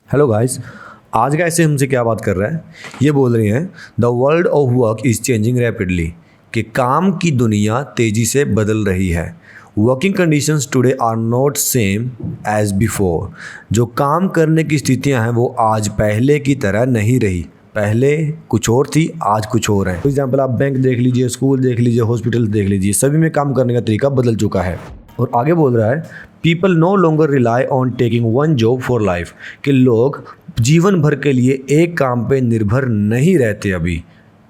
Hello guys. आज का ऐसे हमसे क्या बात कर रहा है, ये बोल रहे हैं the world of work is changing rapidly, कि काम की दुनिया तेज़ी से बदल रही है। Working conditions today are not same as before. जो काम करने की स्थितियां हैं वो आज पहले की तरह नहीं रही। पहले कुछ और थी, आज कुछ और है। फॉर एग्जाम्पल आप बैंक देख लीजिए, स्कूल देख लीजिए, हॉस्पिटल देख लीजिए, सभी में काम करने का तरीका बदल चुका है। और आगे बोल रहा है people know longer rely on taking one job for life, कि लोग जीवन भर के लिए एक काम पे निर्भर नहीं रहते अभी,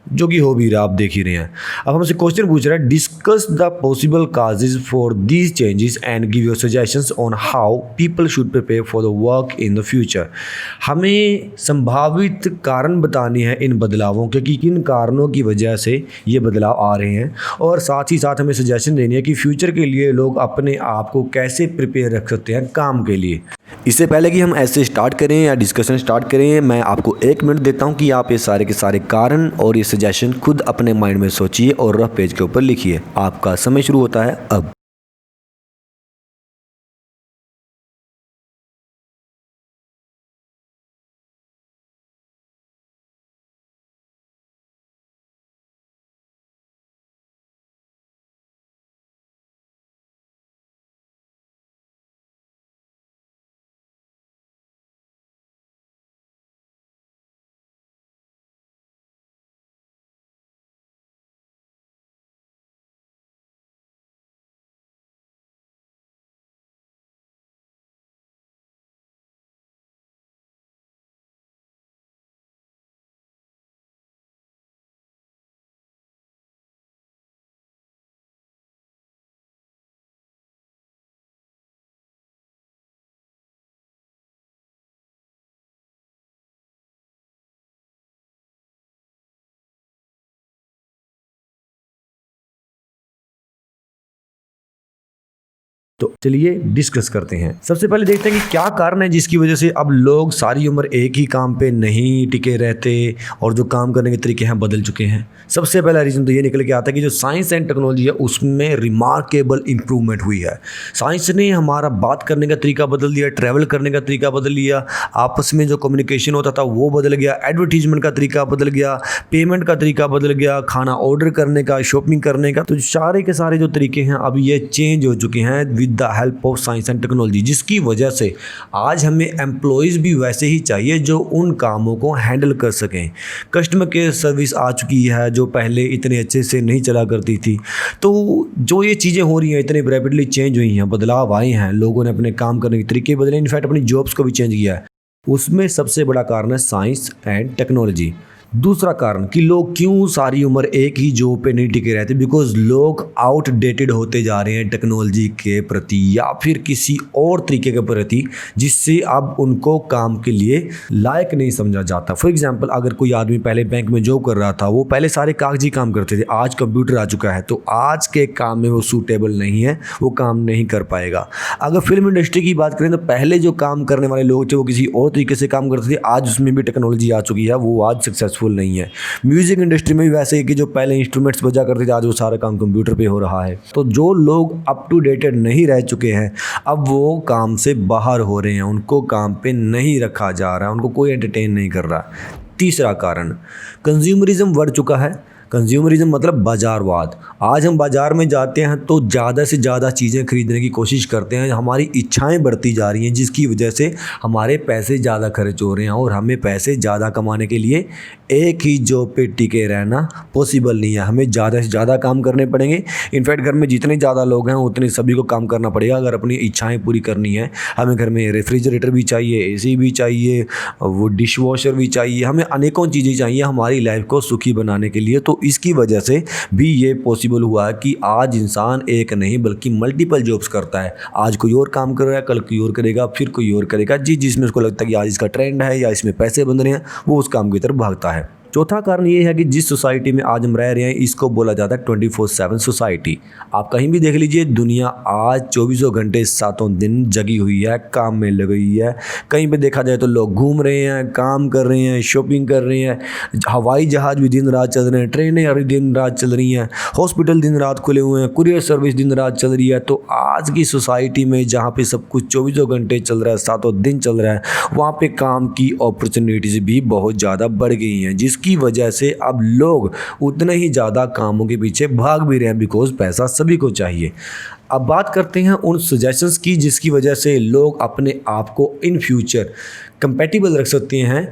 जो कि हो भी रहा, आप देख ही रहे हैं। अब हमसे क्वेश्चन पूछ रहा है, discuss the possible causes for these changes and give your suggestions on how people should prepare for the work in the future. हमें संभावित कारण बतानी है इन बदलावों के, कि किन कारणों की वजह से ये बदलाव आ रहे हैं, और साथ ही साथ हमें सजेशन देनी है कि फ्यूचर के लिए लोग अपने आप को कैसे प्रिपेयर रख सकते हैं काम के लिए। इससे पहले कि हम ऐसे स्टार्ट करें या डिस्कशन स्टार्ट करें, मैं आपको 1 मिनट देता हूं कि आप ये सारे के सारे कारण और ये सजेशन खुद अपने माइंड में सोचिए और रफ पेज के ऊपर लिखिए। आपका समय शुरू होता है अब। तो चलिए डिस्कस करते हैं। सबसे पहले देखते हैं कि क्या कारण है जिसकी वजह से अब लोग सारी उम्र एक ही काम पे नहीं टिके रहते और जो काम करने के तरीके हैं बदल चुके हैं। सबसे पहला रीज़न तो ये निकल के आता है कि जो साइंस एंड टेक्नोलॉजी है उसमें रिमार्केबल इंप्रूवमेंट हुई है। साइंस ने हमारा बात करने का तरीका बदल दिया, ट्रैवल करने का तरीका बदल लिया, आपस में जो कम्युनिकेशन होता था वो बदल गया, एडवर्टीजमेंट का तरीका बदल गया, पेमेंट का तरीका बदल गया, खाना ऑर्डर करने का, शॉपिंग करने का। तो सारे के सारे जो तरीके हैं अब ये चेंज हो चुके हैं with the help of science and technology, जिसकी वजह से आज हमें एम्प्लॉयज़ भी वैसे ही चाहिए जो उन कामों को हैंडल कर सकें। कस्टमर केयर सर्विस आ चुकी है जो पहले इतने अच्छे से नहीं चला करती थी। तो जो ये चीज़ें हो रही हैं, इतने रैपिडली चेंज हुई हैं, बदलाव आए हैं, लोगों ने अपने काम करने के तरीके बदले, इनफैक्ट अपनी जॉब्स को भी चेंज किया है। उसमें सबसे बड़ा कारण है साइंस एंड टेक्नोलॉजी। दूसरा कारण कि लोग क्यों सारी उम्र एक ही जॉब पे नहीं टिके रहते, बिकॉज लोग आउटडेटेड होते जा रहे हैं टेक्नोलॉजी के प्रति या फिर किसी और तरीके के प्रति, जिससे अब उनको काम के लिए लायक नहीं समझा जाता। फॉर एग्जांपल अगर कोई आदमी पहले बैंक में जॉब कर रहा था, वो पहले सारे कागजी काम करते थे, आज कंप्यूटर आ चुका है, तो आज के काम में वो सूटेबल नहीं है, वो काम नहीं कर पाएगा। अगर फिल्म इंडस्ट्री की बात करें तो पहले जो काम करने वाले लोग थे वो किसी और तरीके से काम करते थे, आज उसमें भी टेक्नोलॉजी आ चुकी है, वो आज सक्सेसफुल नहीं है। म्यूजिक इंडस्ट्री में भी वैसे ही कि जो पहले इंस्ट्रूमेंट्स बजा करते थे, आज वो सारा काम कंप्यूटर पे हो रहा है। तो जो लोग अप टू डेटेड नहीं रह चुके हैं अब वो काम से बाहर हो रहे हैं, उनको काम पे नहीं रखा जा रहा है, उनको कोई एंटरटेन नहीं कर रहा। तीसरा कारण कंज्यूमरिज्म बढ़ चुका है। कंज्यूमरिज्म मतलब बाज़ारवाद। आज हम बाज़ार में जाते हैं तो ज़्यादा से ज़्यादा चीज़ें खरीदने की कोशिश करते हैं, हमारी इच्छाएं बढ़ती जा रही हैं, जिसकी वजह से हमारे पैसे ज़्यादा खर्च हो रहे हैं और हमें पैसे ज़्यादा कमाने के लिए एक ही जॉब पे टिके रहना पॉसिबल नहीं है, हमें ज़्यादा से ज़्यादा काम करने पड़ेंगे। इनफैक्ट घर में जितने ज़्यादा लोग हैं उतने सभी को काम करना पड़ेगा अगर अपनी इच्छाएँ पूरी करनी है। हमें घर में रेफ्रिजरेटर भी चाहिए, AC भी चाहिए, वो डिश वॉशर भी चाहिए, हमें अनेकों चीज़ें चाहिए हमारी लाइफ को सुखी बनाने के लिए। तो इसकी वजह से भी ये पॉसिबल हुआ है कि आज इंसान एक नहीं बल्कि मल्टीपल जॉब्स करता है। आज कोई और काम कर रहा है, कल कोई और करेगा, फिर कोई और करेगा, जिसमें उसको लगता है कि आज इसका ट्रेंड है या इसमें पैसे बन रहे हैं, वो उस काम की तरफ भागता है। चौथा कारण ये है कि जिस सोसाइटी में आज हम रह रहे हैं इसको बोला जाता है 24/7 सोसाइटी। आप कहीं भी देख लीजिए, दुनिया आज 24 घंटे 7 दिन जगी हुई है, काम में लगी हुई है। कहीं पे देखा जाए तो लोग घूम रहे हैं, काम कर रहे हैं, शॉपिंग कर रहे हैं, हवाई जहाज भी दिन रात चल रहे हैं, ट्रेनें हर दिन रात चल रही हैं, हॉस्पिटल दिन रात खुले हुए हैं, कुरियर सर्विस दिन रात चल रही है। तो आज की सोसाइटी में जहाँ पे सब कुछ 24 घंटे चल रहा है, 7 दिन चल रहा है, वहाँ पे काम की अपॉर्चुनिटीज़ भी बहुत ज़्यादा बढ़ गई हैं, जिसकी वजह से अब लोग उतने ही ज़्यादा कामों के पीछे भाग भी रहे हैं, बिकॉज पैसा सभी को चाहिए। अब बात करते हैं उन सजेशंस की जिसकी वजह से लोग अपने आप को इन फ्यूचर कंपैटिबल रख सकते हैं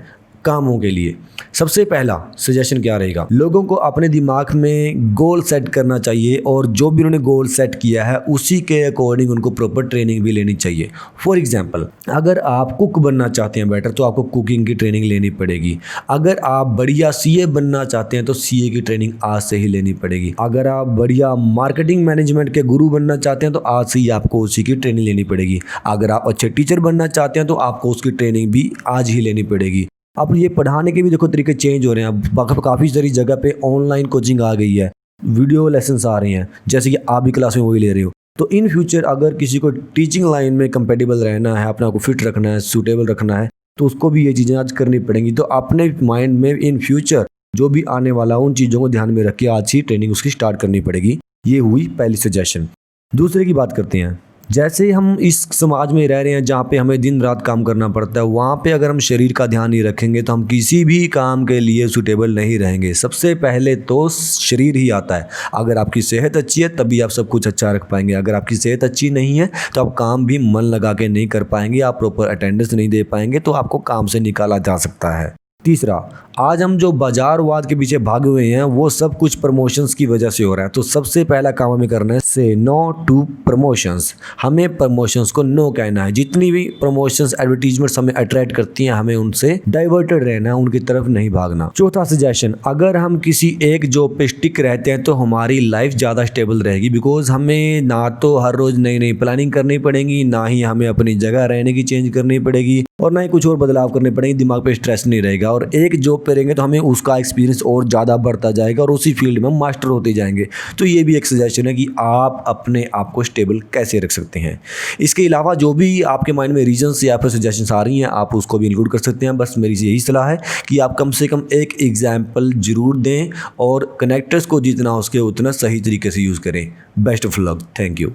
कामों के लिए। सबसे पहला सजेशन क्या रहेगा, लोगों को अपने दिमाग में गोल सेट करना चाहिए और जो भी उन्होंने गोल सेट किया है उसी के अकॉर्डिंग उनको प्रॉपर ट्रेनिंग भी लेनी चाहिए। फॉर एग्जांपल, अगर आप कुक बनना चाहते हैं बेटर, तो आपको कुकिंग की ट्रेनिंग लेनी पड़ेगी। अगर आप बढ़िया सीए बनना चाहते हैं तो सीए की ट्रेनिंग आज से ही लेनी पड़ेगी। अगर आप बढ़िया मार्केटिंग मैनेजमेंट के गुरु बनना चाहते हैं तो आज से ही आपको उसी की ट्रेनिंग लेनी पड़ेगी। अगर आप अच्छे टीचर बनना चाहते हैं तो आपको उसकी ट्रेनिंग भी आज ही लेनी पड़ेगी। अब ये पढ़ाने के भी देखो तरीके चेंज हो रहे हैं। अब काफ़ी सारी जगह पे ऑनलाइन कोचिंग आ गई है, वीडियो लेसन्स आ रहे हैं, जैसे कि आप भी क्लास में वही ले रहे हो। तो इन फ्यूचर अगर किसी को टीचिंग लाइन में कंपेटेबल रहना है, अपने आप को फिट रखना है, सूटेबल रखना है, तो उसको भी ये चीज़ें आज करनी पड़ेंगी। तो अपने माइंड में इन फ्यूचर जो भी आने वाला उन चीज़ों को ध्यान में रख के आज ही ट्रेनिंग उसकी स्टार्ट करनी पड़ेगी। ये हुई पहली सजेशन। दूसरे की बात करते हैं। जैसे हम इस समाज में रह रहे हैं जहाँ पे हमें दिन रात काम करना पड़ता है, वहाँ पे अगर हम शरीर का ध्यान नहीं रखेंगे तो हम किसी भी काम के लिए सूटेबल नहीं रहेंगे। सबसे पहले तो शरीर ही आता है। अगर आपकी सेहत अच्छी है तभी आप सब कुछ अच्छा रख पाएंगे। अगर आपकी सेहत अच्छी नहीं है तो आप काम भी मन लगा के नहीं कर पाएंगे, आप प्रॉपर अटेंडेंस नहीं दे पाएंगे, तो आपको काम से निकाला जा सकता है। तीसरा, आज हम जो बाजारवाद के पीछे भागे हुए हैं वो सब कुछ प्रमोशंस की वजह से हो रहा है। तो सबसे पहला काम हमें करना है से नो टू प्रमोशंस। हमें प्रमोशंस को नो कहना है। जितनी भी प्रमोशंस एडवर्टीजमेंट्स हमें अट्रैक्ट करती हैं, हमें उनसे डाइवर्टेड रहना है, उनकी तरफ नहीं भागना। चौथा सजेशन, अगर हम किसी एक जॉब पे स्टिक रहते हैं तो हमारी लाइफ ज़्यादा स्टेबल रहेगी, बिकॉज हमें ना तो हर रोज़ नई नई प्लानिंग करनी पड़ेगी, ना ही हमें अपनी जगह रहने की चेंज करनी पड़ेगी, और ना ही कुछ और बदलाव करने पड़ेंगे। दिमाग पे स्ट्रेस नहीं रहेगा और एक जॉब पे रहेंगे तो हमें उसका एक्सपीरियंस और ज़्यादा बढ़ता जाएगा और उसी फील्ड में हम मास्टर होते जाएंगे। तो ये भी एक सजेशन है कि आप अपने आप को स्टेबल कैसे रख सकते हैं। इसके अलावा जो भी आपके माइंड में रीजन्स या फिर सजेशंस आ रही हैं आप उसको भी इंक्लूड कर सकते हैं। बस मेरी यही सलाह है कि आप कम से कम एक एग्जाम्पल जरूर दें और कनेक्टर्स को जितना हो सके उतना सही तरीके से यूज़ करें। Best of luck. Thank you.